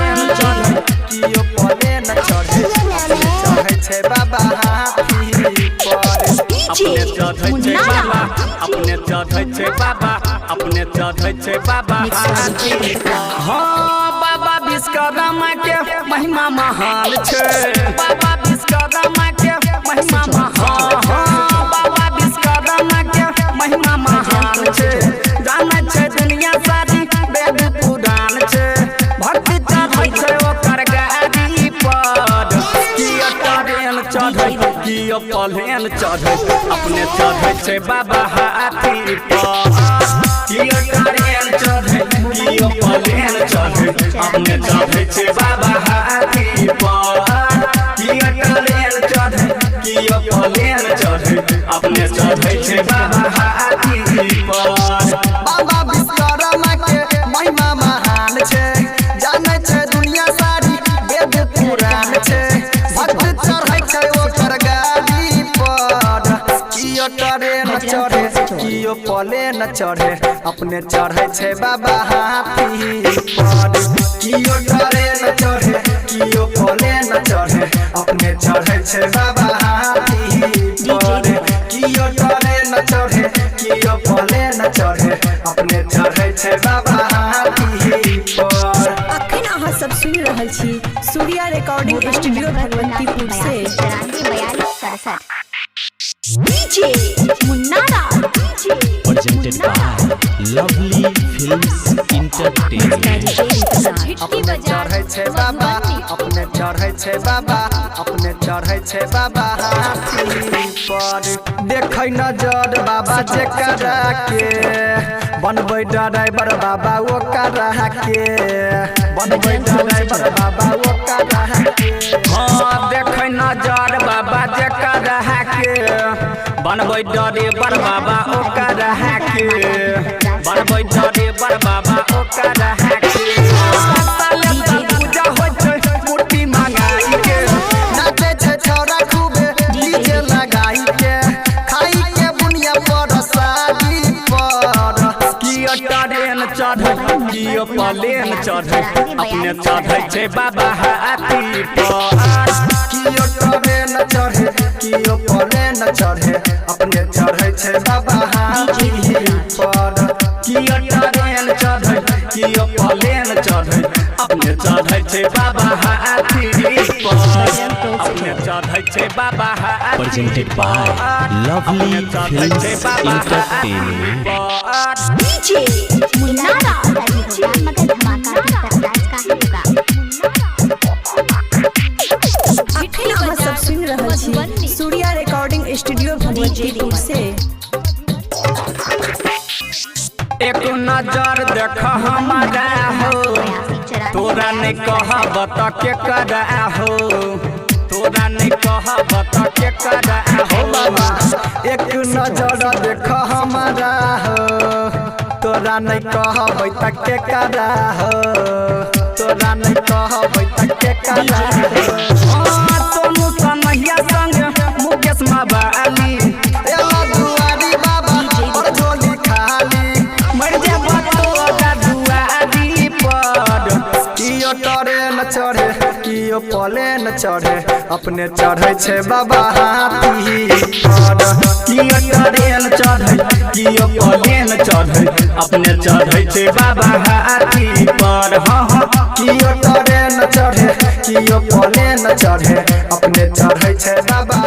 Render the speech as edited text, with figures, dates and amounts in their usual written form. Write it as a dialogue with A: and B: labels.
A: कियो पले न चढ़े चढ़े छे बाबा हाथी पर
B: अपने चढ़े छे बाबा अपने चढ़े छे बाबा अपने चढ़े छे बाबा हाथी हाँ बाबा विश्वकर्मा के महिमा महान छे बाबा विश्वकर्मा के महिमा महान बाबा विश्वकर्मा के महिमा महान छे जाने छे दुनिया सारी वेद पुराण छे भक्ति चढ़े छे ओकर गाड़ी पर कियो ट्रेन चढ़े कियो प्लेन चढ़े अपने चढ़े छे बाबा हाथी पर कियो ट्रेन चढ़े कियो प्लेन चढ़े अपने चढ़े छे बाबा हाथी पर कियो ट्रेन चढ़े कियो प्लेन चढ़े अपने चढ़े छे बाबा हाथी पर
A: बाबा विश्वकर्मा के महिमा महान छे जाने छे दुनिया सारी वेद पुराण छे भक्त चढ़ै छे ओकर गाड़ी पर कियो ट्रेन चढ़े कियो प्लेन चढ़े अपने चढ़ै छे बाबा हाथी पर कियो ट्रेन चढ़े कियो प्लेन चढ़े अपने चढ़ै छे बाबा हाथी पर कियो ट्रेन चढ़े कियो प्लेन चढ़े अपने चढ़े छे बाबा हाथी पर
C: अखन अहाँ सब सुनि रहल छी सूर्या रिकॉर्डिंग स्टूडियो भगवतीपुर से DJ मुन्नारा
D: presented by Lovely Films Entertainment.
A: अपने चढ़े छे बाबा अपने चढ़े छे बाबा अपने चढ़े छे बाबा हाथी पर देखै नजर बाबा जेकरा के बनबै ड्राइवर बाबा ओकरा के बनबै ड्राइवर बाबा ओकरा के
B: हाँ देखै नजर बाबा जेकरा के बनबै ड्राइवर बाबा ओकरा के बनबै ड्राइवर बाबा ओकरा के पूजा होइ छै मूर्ति मंगाई के
A: नाचे छे छोरा खूबे डीजे लगाई के खाई के बुनिया पर शादी पर
B: कियो ट्रेन चढ़े कियो प्लेन चढ़े अपने चढ़े छे बाबा हाथी पर
A: कियो ट्रेन चढ़े कियो प्लेन चढ़े अपने चढ़े छे बाबा हाथी पर
B: कियो ट्रेन चढ़े कियो प्लेन चढ़े अपने चढ़े छे बाबा हाथी पर अपने चढ़े छे बाबा हाथी
D: Presented by Lovely Films Entertainment.
C: DJ Munnara अखन अहाँ सब सुनि रहल छी सूर्या रिकॉर्डिंग स्टूडियो भगवतीपुर से
B: एक नजर देख हमारा हो तोरा नहीं कहब त के करा हो तोरा नहीं कहब त के करा हो बाबा
A: एक नजर देख हमारा हो तोरा नहीं कहबै त के करा हो तोरा नहीं कहबै त के करा हो
B: सोनू सनहिया संग मुकेश मवाली
A: एला दुआरी बाबा और झोली खाली
B: मर जाब तोरा दुआरी पर
A: कियो ट्रेन चढ़े कियो प्लेन चढ़े अपने चढ़े छे बाबा हाथी पर
B: कियो ट्रेन चढ़े कियो प्लेन चढ़े अपने चढ़े छे बाबा हाथी पर हाँ
A: कियो ट्रेन चढ़े कियो प्लेन चढ़े अपने चढ़े छे बाबा